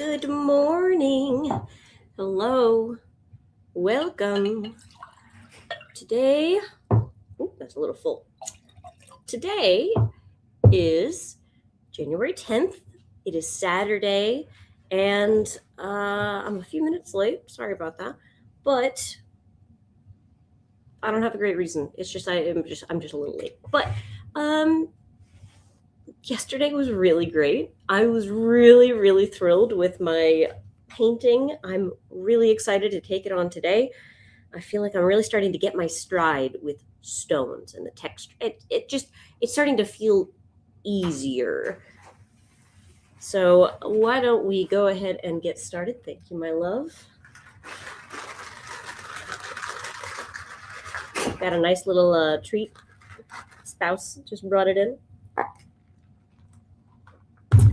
Good morning. Hello. Welcome. Today, that's a little full. Today is January 10th. It is Saturday, and I'm a few minutes late. Sorry about that. But I don't have a great reason. It's just I'm just a little late. But yesterday was really great. I was really thrilled with my painting. I'm really excited to take it on today. I feel like I'm really starting to get my stride with stones and the texture. It's starting to feel easier. So why don't we go ahead and get started? Thank you, my love. Got a nice little treat. Spouse just brought it in.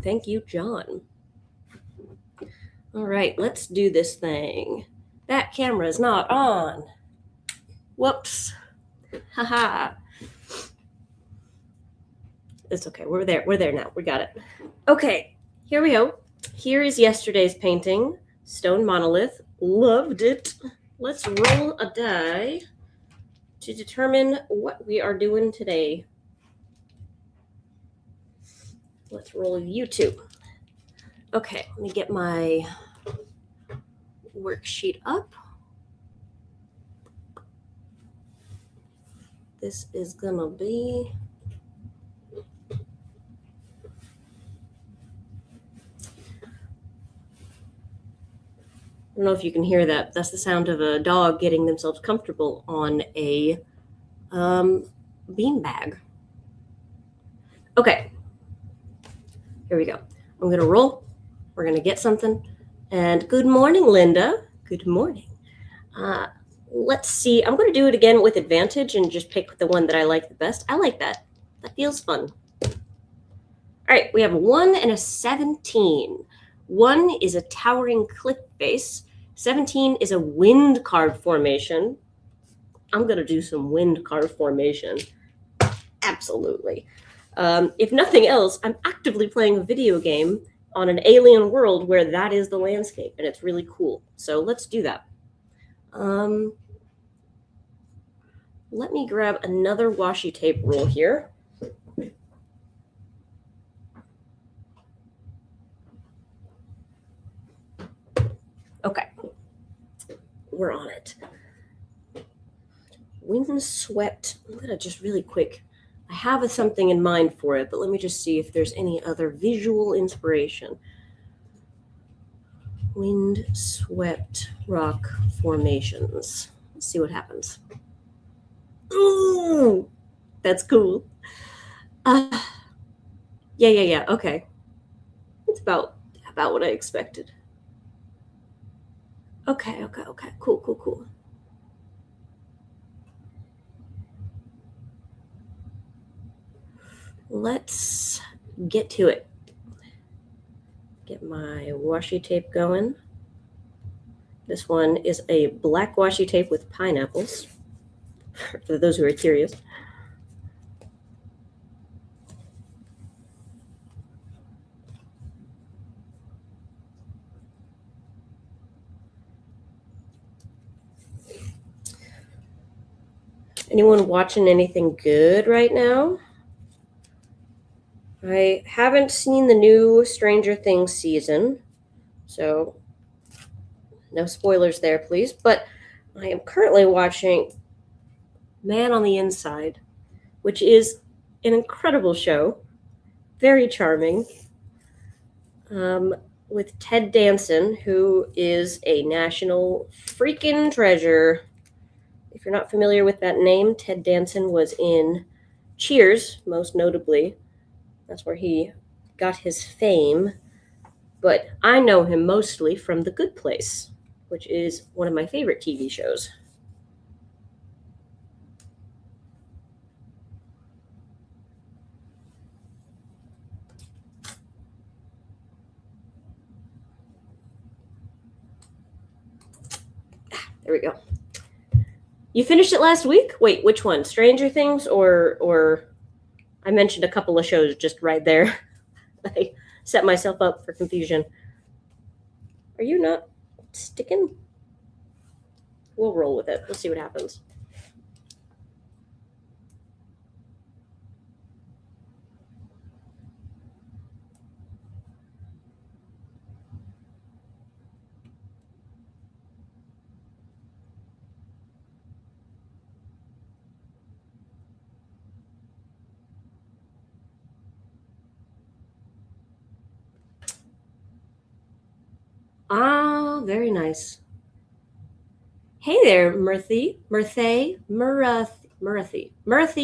Thank you, John. All right, let's do this thing. That camera is not on. Whoops. Haha. It's okay. We're there now. We got it. Okay, here we go. Here is yesterday's painting. Stone monolith. Loved it. Let's roll a die to determine what we are doing today. Let's roll YouTube. Okay, let me get my worksheet up. This is gonna be I don't know if you can hear that. That's the sound of a dog getting themselves comfortable on a beanbag. Okay, here we go. I'm going to roll. We're going to get something. And good morning, Linda. Good morning. Let's see. I'm going to do it again with advantage and just pick the one that I like the best. I like that. That feels fun. All right, we have 1 and a 17. 1 is a towering cliff face. 17 is a wind carved formation. I'm going to do some wind carved formation. Absolutely. If nothing else, I'm actively playing a video game on an alien world where that is the landscape, and it's really cool. So let's do that. Let me grab another washi tape roll here. Okay. We're on it. Windswept. I'm going to just really quick. I have something in mind for it, but let me just see if there's any other visual inspiration. Windswept rock formations. Let's see what happens. Ooh, that's cool. Yeah. Okay. It's about what I expected. Okay. Cool. Let's get to it. Get my washi tape going. This one is a black washi tape with pineapples, for those who are curious. Anyone watching anything good right now? I haven't seen the new Stranger Things season, so no spoilers there, please. But I am currently watching Man on the Inside, which is an incredible show, very charming, with Ted Danson, who is a national freaking treasure. If you're not familiar with that name, Ted Danson was in Cheers, most notably. That's where he got his fame. But I know him mostly from The Good Place, which is one of my favorite TV shows. There we go. You finished it last week? Wait, which one? Stranger Things or I mentioned a couple of shows just right there. I set myself up for confusion. Are you not sticking? We'll roll with it. Let's see what happens. Ah, very nice. Hey there, Murthy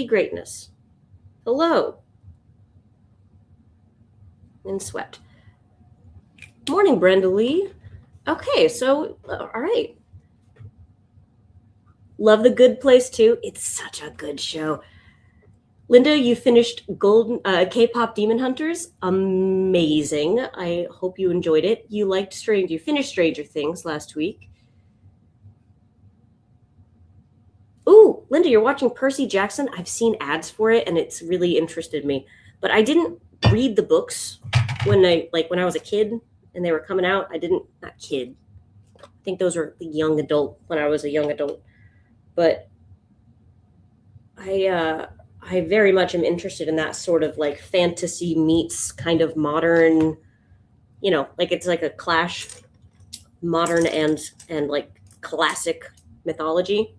Greatness. Hello. And Sweat. Morning, Brenda Lee. Okay, so, all right. Love The Good Place, too. It's such a good show. Linda, you finished K-pop Demon Hunters. Amazing. I hope you enjoyed it. You finished Stranger Things last week. Ooh, Linda, you're watching Percy Jackson. I've seen ads for it, and it's really interested me. But I didn't read the books when I was a kid and they were coming out. Not kid. I think those were the young adult when I was a young adult. But I very much am interested in that sort of like fantasy meets kind of modern, like it's like a clash, modern and like classic mythology.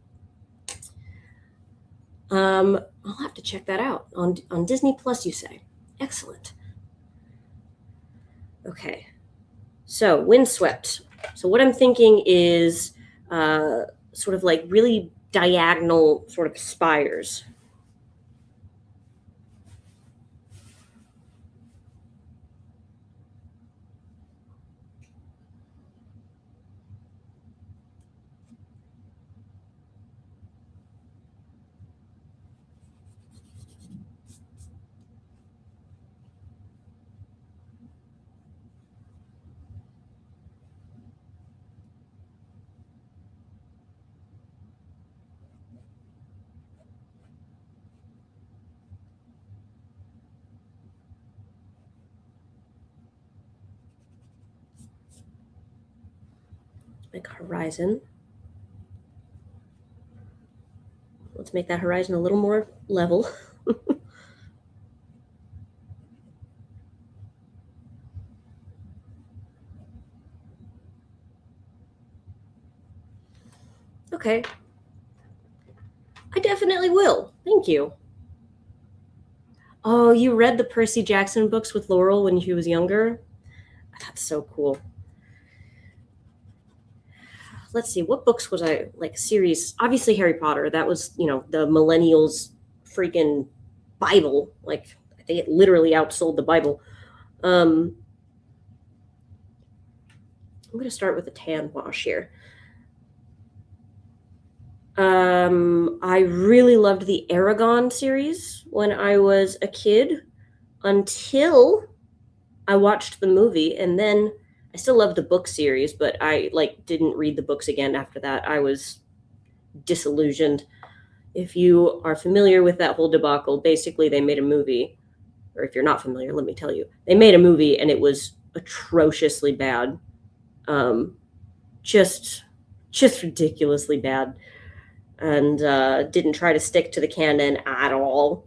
I'll have to check that out on Disney Plus, you say. Excellent. Okay. So Windswept. So what I'm thinking is sort of like really diagonal sort of spires. Like horizon. Let's make that horizon a little more level. Okay. I definitely will. Thank you. Oh, you read the Percy Jackson books with Laurel when she was younger? That's so cool. Let's see, what books was I like series? Obviously Harry Potter. That was, the millennials freaking Bible. Like I think it literally outsold the Bible. I'm gonna start with a tan wash here. I really loved the Aragon series when I was a kid until I watched the movie, and then I still love the book series, but I didn't read the books again after that. I was disillusioned. If you are familiar with that whole debacle, basically they made a movie, or if you're not familiar, let me tell you, they made a movie and it was atrociously bad, just ridiculously bad, and didn't try to stick to the canon at all.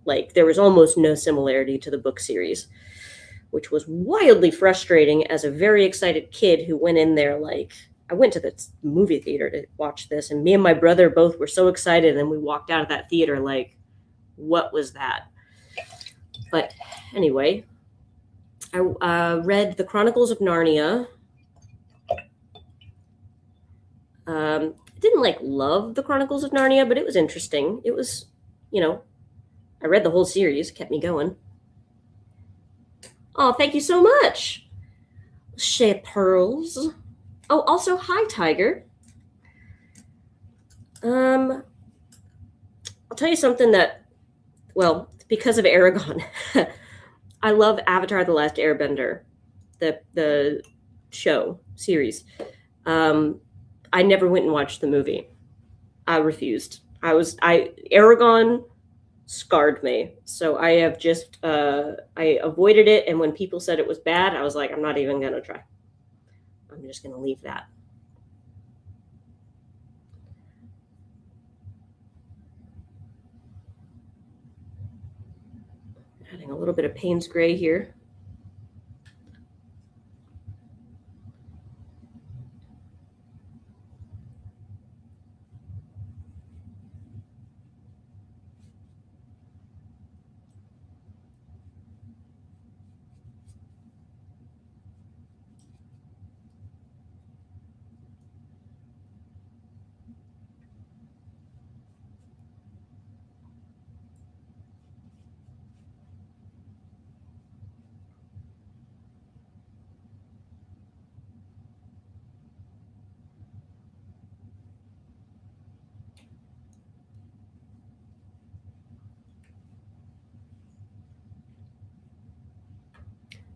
Like there was almost no similarity to the book series, which was wildly frustrating as a very excited kid who went in there like, I went to the movie theater to watch this, and me and my brother both were so excited, and we walked out of that theater like, what was that? But anyway, I read The Chronicles of Narnia. Didn't love The Chronicles of Narnia, but it was interesting. It was, I read the whole series, kept me going. Oh, thank you so much. Shea Pearls. Oh, also, hi, Tiger. I'll tell you something that, well, because of Aragon, I love Avatar: The Last Airbender, the show series. I never went and watched the movie. I refused. Aragon scarred me. So I have just, I avoided it. And when people said it was bad, I was like, I'm not even going to try. I'm just going to leave that. Adding a little bit of Payne's gray here.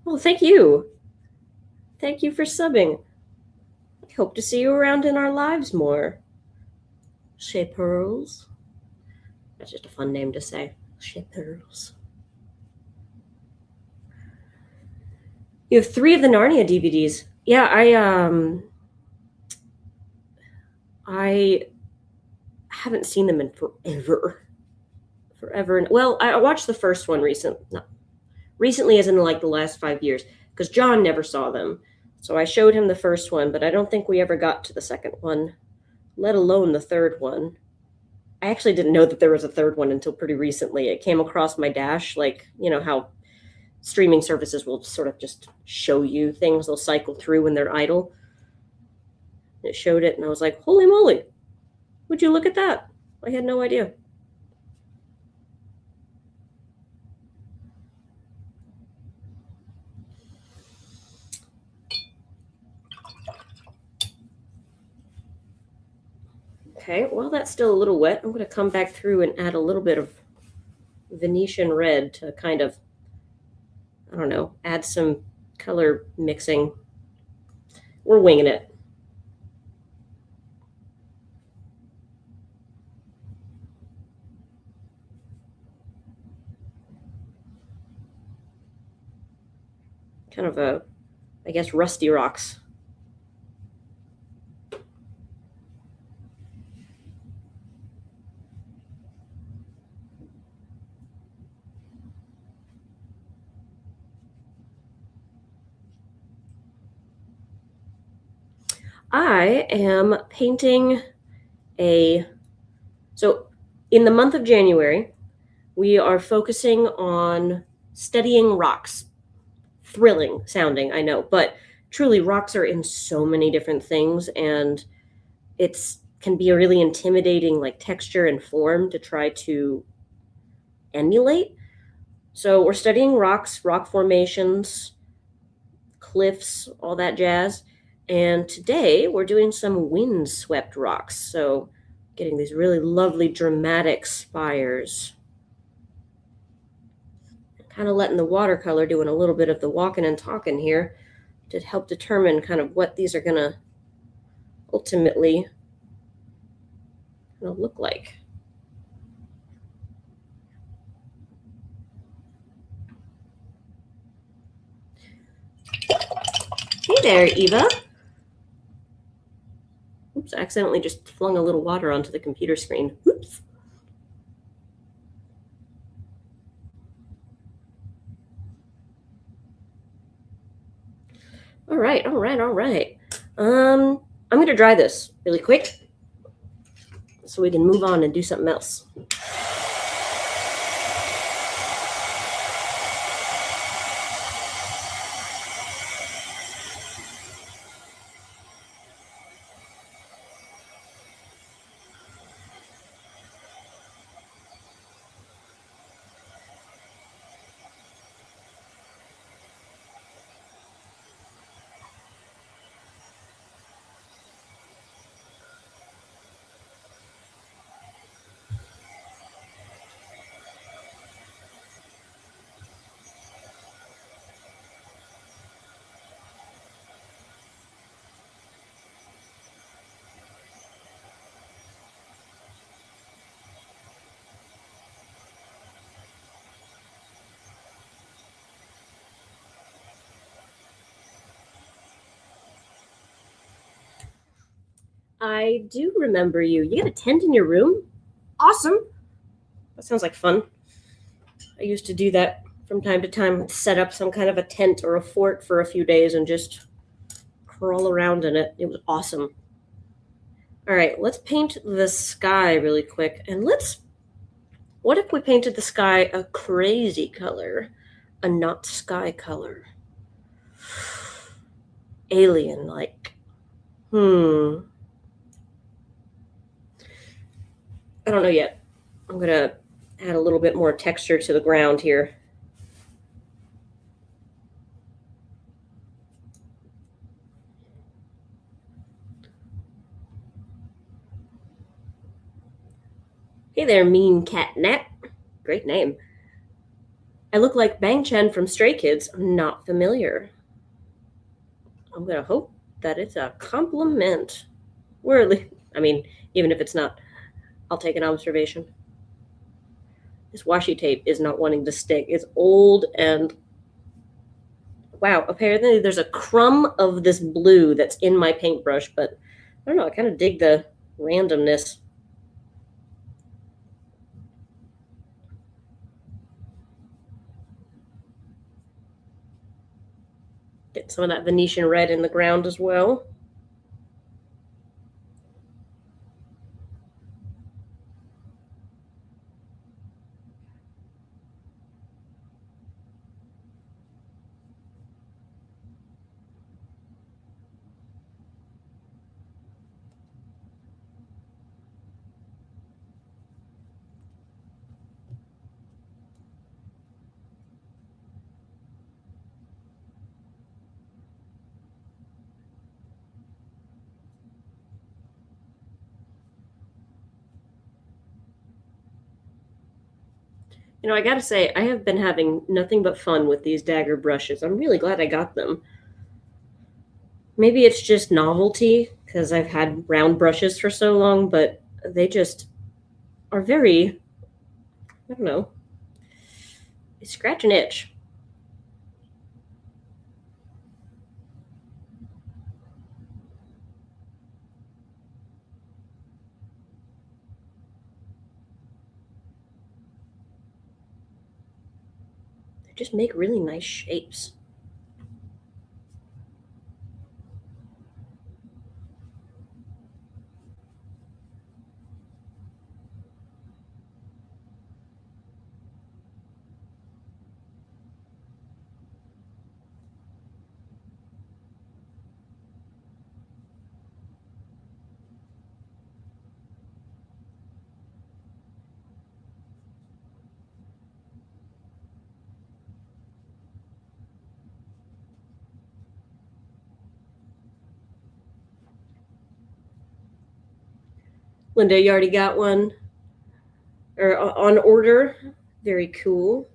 Well, thank you. Thank you for subbing. I hope to see you around in our lives more. Chez Pearls. That's just a fun name to say. Chez Pearls. You have 3 of the Narnia DVDs. Yeah, I haven't seen them in forever. Well, I watched the first one recently, as in like the last 5 years, because John never saw them. So I showed him the first one, but I don't think we ever got to the second one, let alone the third one. I actually didn't know that there was a third one until pretty recently. It came across my dash, like, you know how streaming services will sort of just show you things. They'll cycle through when they're idle. It showed it, and I was like, holy moly, would you look at that? I had no idea. Okay, well, that's still a little wet. I'm going to come back through and add a little bit of Venetian red to kind of, I don't know, add some color mixing. We're winging it. Kind of a, I guess, rusty rocks. I am painting so in the month of January, we are focusing on studying rocks. Thrilling sounding, I know, but truly rocks are in so many different things, and it's can be a really intimidating like texture and form to try to emulate. So we're studying rocks, rock formations, cliffs, all that jazz. And today we're doing some wind-swept rocks. So getting these really lovely dramatic spires. Kind of letting the watercolor doing a little bit of the walking and talking here to help determine kind of what these are going to ultimately look like. Hey there, Eva. Oops, I accidentally just flung a little water onto the computer screen. Oops. All right. I'm going to dry this really quick so we can move on and do something else. I do remember you. You got a tent in your room? Awesome. That sounds like fun. I used to do that from time to time, set up some kind of a tent or a fort for a few days and just crawl around in it. It was awesome. All right, let's paint the sky really quick. And what if we painted the sky a crazy color? A not sky color. Alien like. I don't know yet. I'm going to add a little bit more texture to the ground here. Hey there, mean catnap. Great name. I look like Bang Chen from Stray Kids. I'm not familiar. I'm going to hope that it's a compliment. Even if it's not, I'll take an observation. This washi tape is not wanting to stick. It's old and wow, apparently there's a crumb of this blue that's in my paintbrush, but I don't know, I kind of dig the randomness. Get some of that Venetian red in the ground as well. I gotta say, I have been having nothing but fun with these dagger brushes. I'm really glad I got them. Maybe it's just novelty because I've had round brushes for so long, but they just are very, I don't know, they scratch an itch. They just make really nice shapes. Linda, you already got one? Or on order? Very cool.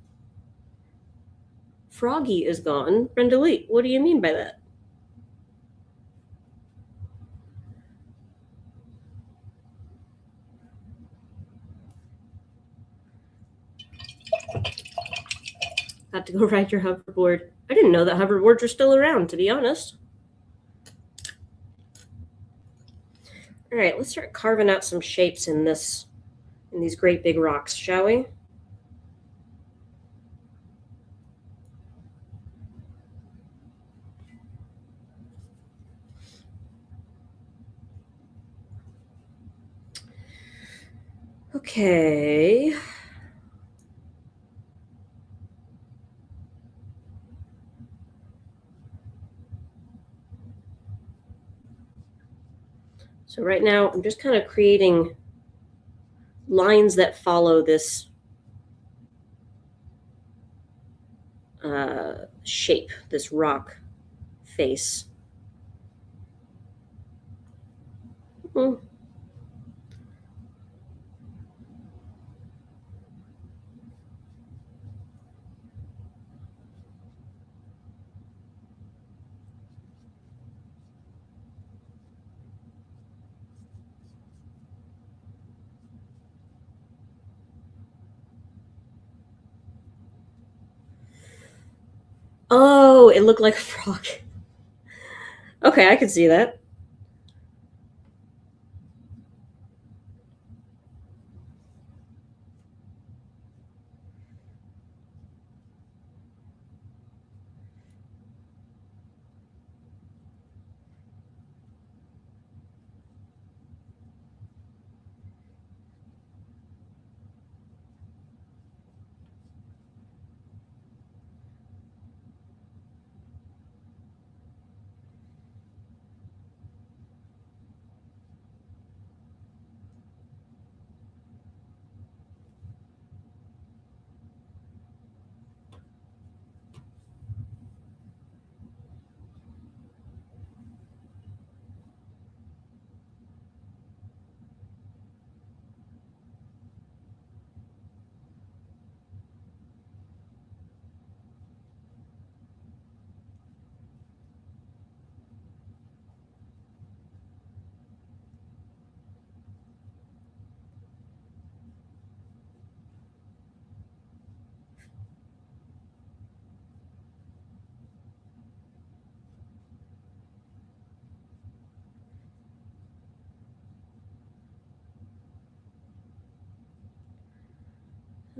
Froggy is gone. Brenda Lee, what do you mean by that? Got to go ride your hoverboard. I didn't know that hoverboards were still around, to be honest. All right, let's start carving out some shapes in these great big rocks, shall we? Okay. So right now I'm just kind of creating lines that follow this shape, this rock face. Oh, it looked like a frog. Okay, I can see that.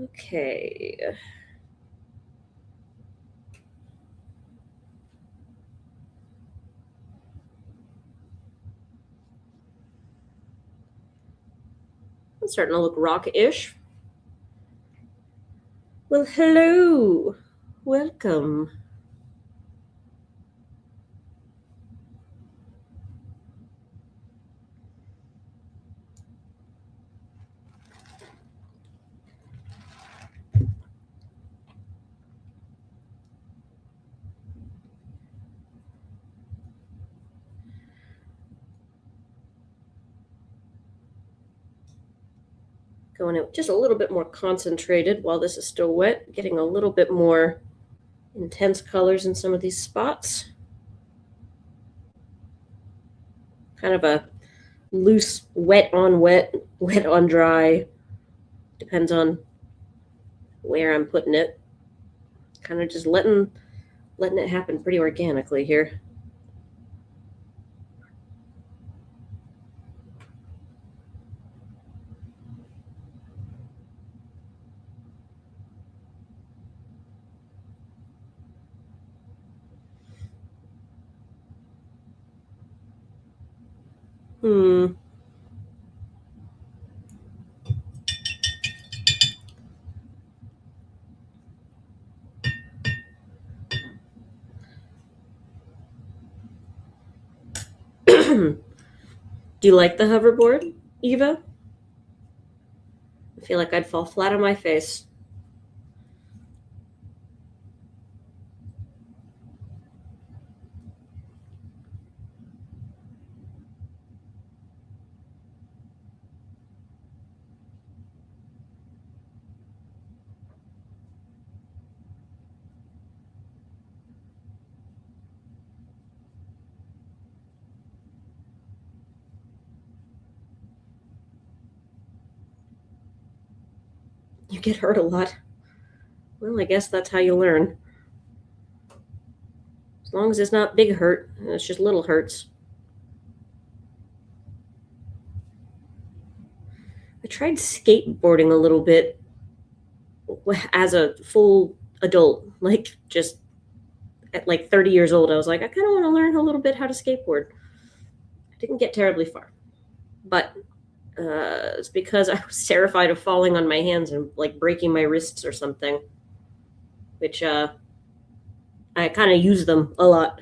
Okay. It's starting to look rock-ish. Well, hello. Welcome. Going out just a little bit more concentrated while this is still wet, getting a little bit more intense colors in some of these spots. Kind of a loose wet on wet, wet on dry. Depends on where I'm putting it. Kind of just letting it happen pretty organically here. Hmm. Do you like the hoverboard, Eva? I feel like I'd fall flat on my face. You get hurt a lot. Well, I guess that's how you learn. As long as it's not big hurt, it's just little hurts. I tried skateboarding a little bit as a full adult, like just at like 30 years old. I was like, I kind of want to learn a little bit how to skateboard. I didn't get terribly far, but it's because I was terrified of falling on my hands and like breaking my wrists or something, which I kind of use them a lot.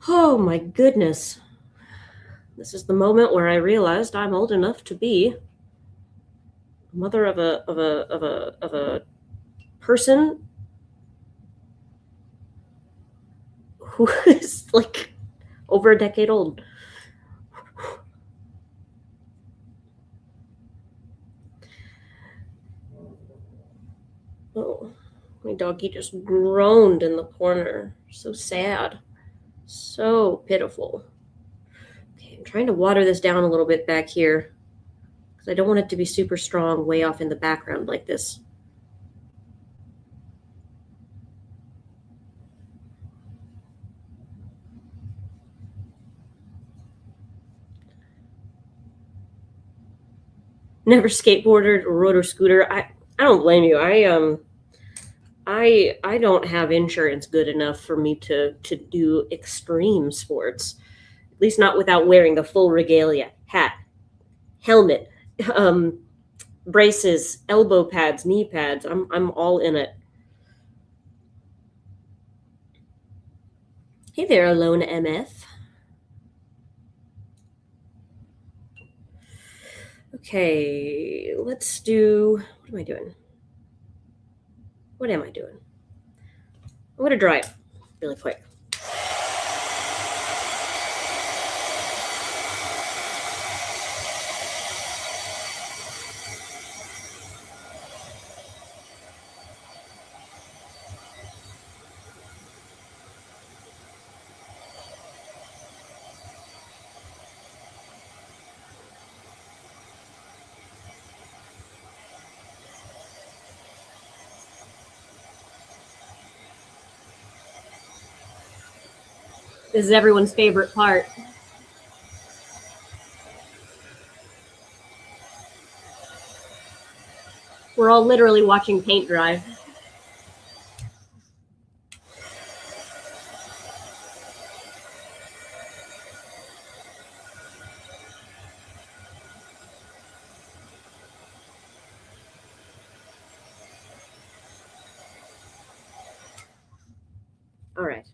Oh my goodness. This is the moment where I realized I'm old enough to be mother of a person who is like over a decade old. Oh, my doggy just groaned in the corner. So sad. So pitiful. Okay, I'm trying to water this down a little bit back here because I don't want it to be super strong way off in the background like this. Never skateboarded or rode a scooter. I don't blame you. I don't have insurance good enough for me to do extreme sports. At least not without wearing the full regalia: hat, helmet, um, braces, elbow pads, knee pads. I'm all in it. Hey there, Alone MF. Okay, let's do. What am I doing? What am I doing? I'm gonna dry it really quick. This is everyone's favorite part. We're all literally watching paint dry. All right.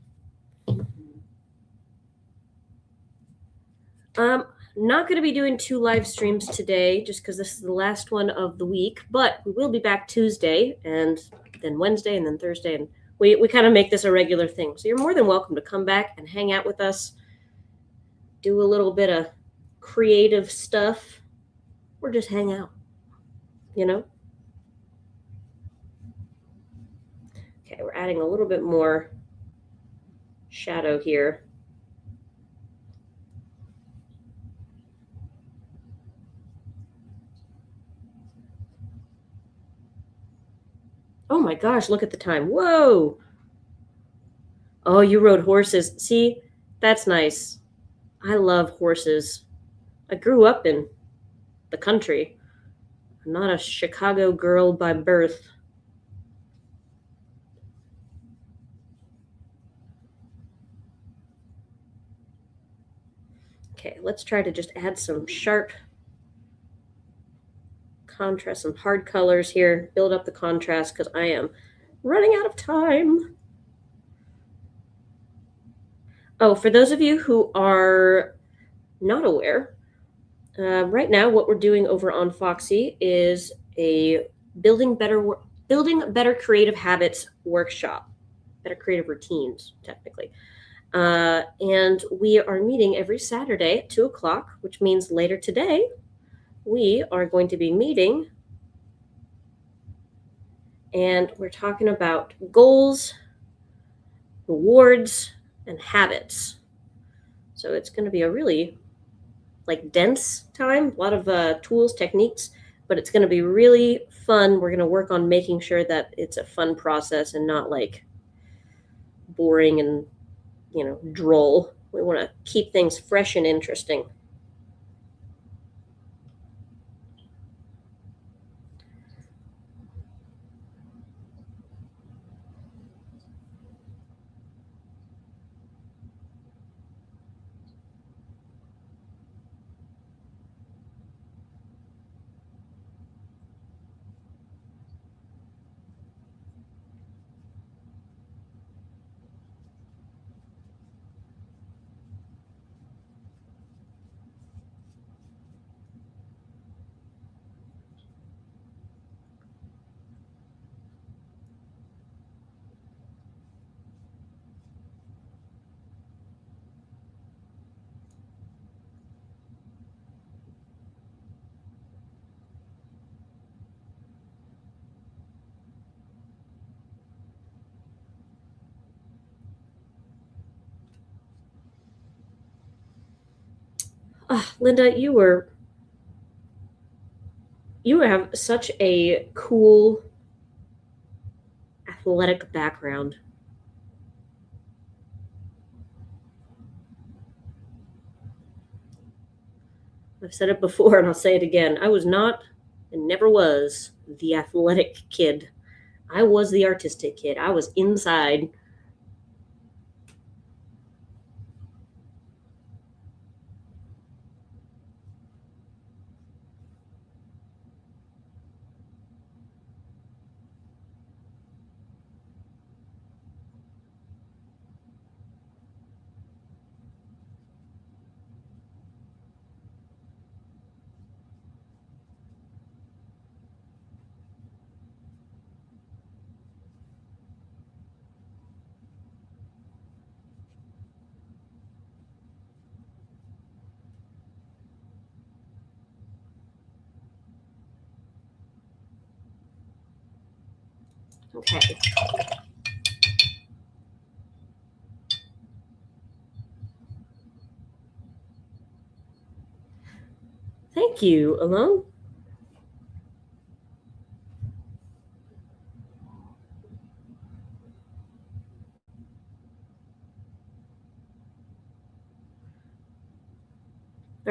Not going to be doing 2 live streams today just because this is the last one of the week, but we will be back Tuesday and then Wednesday and then Thursday. And we kind of make this a regular thing. So you're more than welcome to come back and hang out with us, do a little bit of creative stuff, or just hang out, you know? Okay, we're adding a little bit more shadow here. Oh my gosh, look at the time. Whoa. Oh, you rode horses. See, that's nice. I love horses. I grew up in the country. I'm not a Chicago girl by birth. Okay, let's try to just add some sharp contrast, some hard colors here, build up the contrast because I am running out of time. Oh, for those of you who are not aware, right now what we're doing over on Foxy is a building better creative habits workshop, better creative routines, technically. And we are meeting every Saturday at 2:00, which means later today we are going to be meeting and we're talking about goals, rewards, and habits. So it's going to be a really dense time, a lot of tools, techniques, but it's going to be really fun. We're going to work on making sure that it's a fun process and not boring and droll. We want to keep things fresh and interesting. Linda, you have such a cool athletic background. I've said it before and I'll say it again. I was not and never was the athletic kid. I was the artistic kid. I was inside. Okay. Thank you, Alone.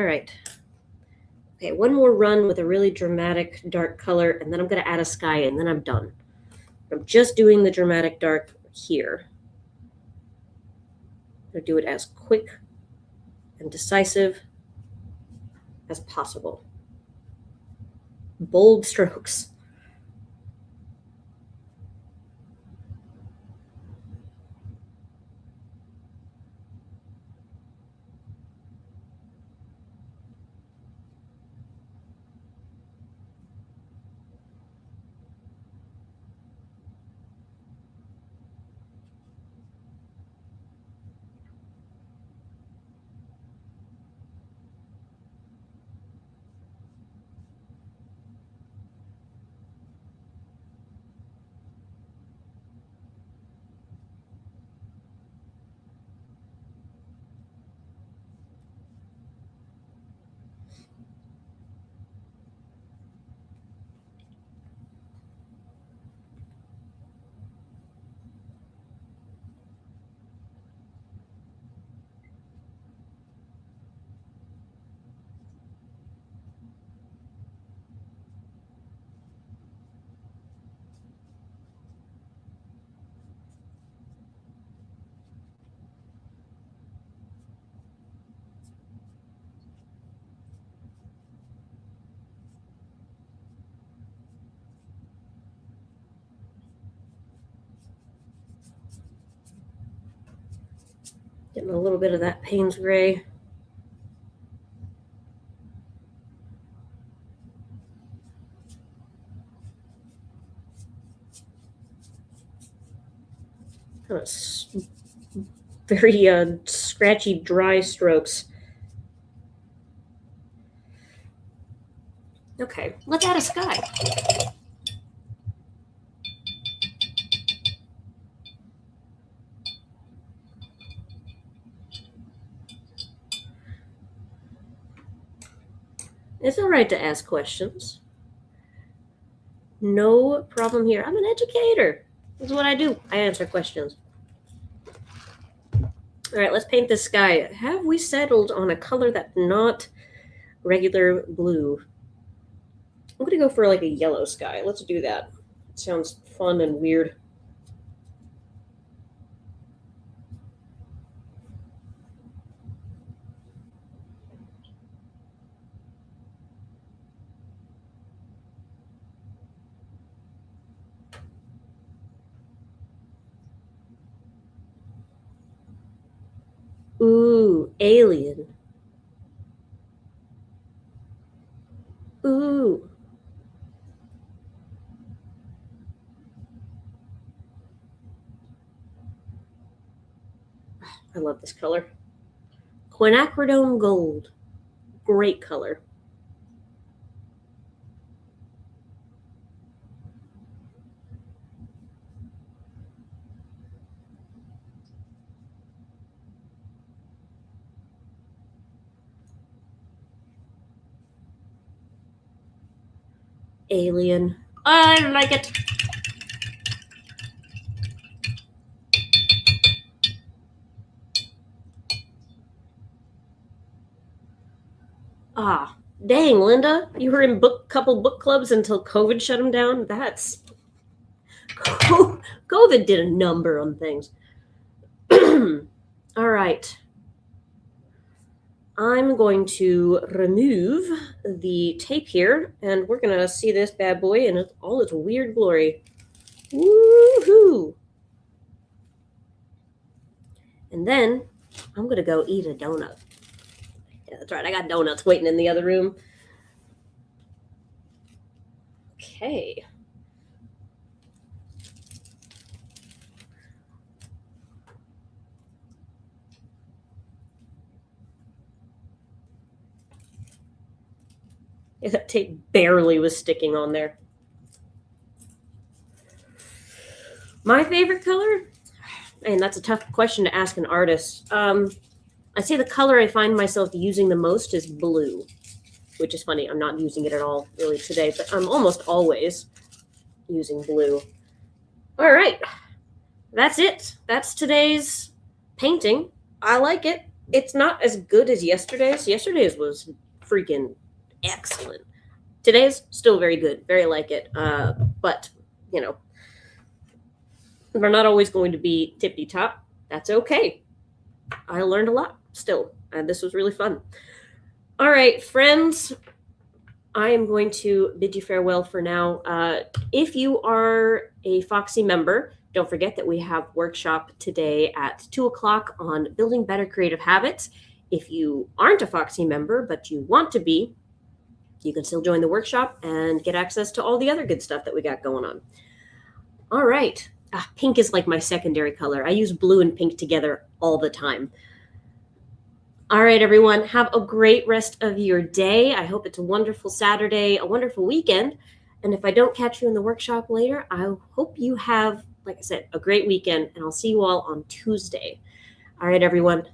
All right. Okay, one more run with a really dramatic dark color, and then I'm going to add a sky, and then I'm done. I'm just doing the dramatic dark here. I'm going to do it as quick and decisive as possible. Bold strokes. Getting a little bit of that Payne's gray. Kind of very scratchy, dry strokes. Okay, let's add a sky. It's all right to ask questions. No problem here. I'm an educator. This is what I do. I answer questions. All right, let's paint this sky. Have we settled on a color that's not regular blue? I'm going to go for like a yellow sky. Let's do that. It sounds fun and weird. Ooh, alien. Ooh. I love this color. Quinacridone gold. Great color. Alien. I like it. Ah, dang, Linda, you were in couple book clubs until COVID shut them down. That's COVID did a number on things. All right. I'm going to remove the tape here, and we're going to see this bad boy in all its weird glory. Woohoo! And then I'm going to go eat a donut. Yeah, that's right. I got donuts waiting in the other room. Okay. Yeah, that tape barely was sticking on there. My favorite color? And that's a tough question to ask an artist. I'd say the color I find myself using the most is blue, which is funny. I'm not using it at all really today, but I'm almost always using blue. All right. That's it. That's today's painting. I like it. It's not as good as yesterday's. Yesterday's was freaking excellent. Today's still very good, very like it. But you know, we're not always going to be tippy top. That's okay. I learned a lot still, and this was really fun. All right, friends, I am going to bid you farewell for now. If you are a Foxy member, don't forget that we have workshop today at 2 o'clock on building better creative habits. If you aren't a Foxy member, but you want to be, you can still join the workshop and get access to all the other good stuff that we got going on. All right. Pink is like my secondary color. I use blue and pink together all the time. All right, everyone, have a great rest of your day. I hope it's a wonderful Saturday, a wonderful weekend. And if I don't catch you in the workshop later, I hope you have, like I said, a great weekend, and I'll see you all on Tuesday. All right, everyone,